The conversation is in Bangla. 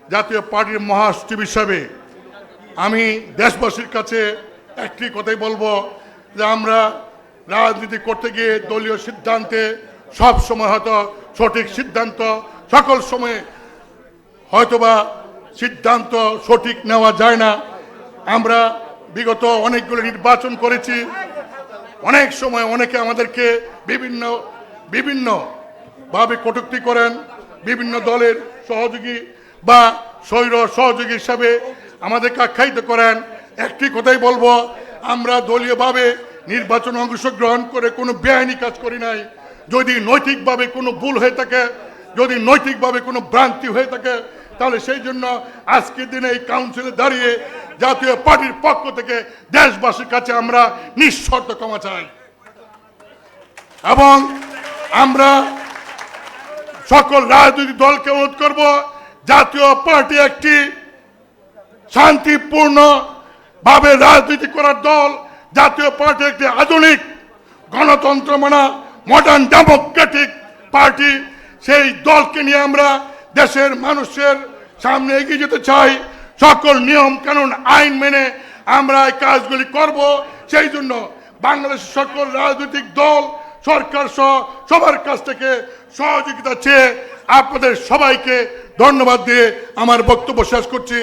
জাতীয় পার্টির মহাসচিব হিসাবে আমি দেশবাসীর কাছে একটি কথাই বলবো যে আমরা রাজনীতি করতে গিয়ে দলীয় সিদ্ধান্তে সব সময় হয়তো সঠিক সিদ্ধান্ত সকল সময়ে হয়তোবা সিদ্ধান্ত সঠিক নেওয়া যায় না। আমরা বিগত অনেকগুলো নির্বাচন করেছি, অনেক সময় অনেকে আমাদেরকে বিভিন্নভাবে কটূক্তি করেন, বিভিন্ন দলের সহযোগী বা স্বৈর সহযোগী হিসাবে আমাদেরকে আখ্যায়িত করেন। একটি কথাই বলবো, আমরা দলীয়ভাবে নির্বাচনে অংশগ্রহণ করে কোনো বেআইনি কাজ করি নাই। যদি নৈতিকভাবে কোনো ভুল হয়ে থাকে, যদি নৈতিকভাবে কোনো ভ্রান্তি হয়ে থাকে, তাহলে সেই জন্য আজকের দিনে এই কাউন্সিলে দাঁড়িয়ে জাতীয় পার্টির পক্ষ থেকে দেশবাসীর কাছে আমরা নিঃশর্ত ক্ষমা চাই এবং আমরা সকল রাজনৈতিক দলকে অনুরোধ করব, জাতীয় পার্টি একটি শান্তিপূর্ণ ভাবে রাজনীতি করার দল। জাতীয় পার্টি একটি আধুনিক গণতন্ত্র মানা মডার্ন ডেমোক্রেটিক পার্টি। সেই দলকে নিয়ে আমরা দেশের মানুষের সামনে এগিয়ে যেতে চাই। সকল নিয়ম কানুন আইন মেনে আমরা এই কাজগুলি করব। সেই জন্য বাংলাদেশের সকল রাজনৈতিক দল, সরকার সহ সবার কাছ থেকে সহযোগিতা চেয়ে আপনাদের সবাইকে ধন্যবাদ দিয়ে আমার বক্তব্য শেষ করছি।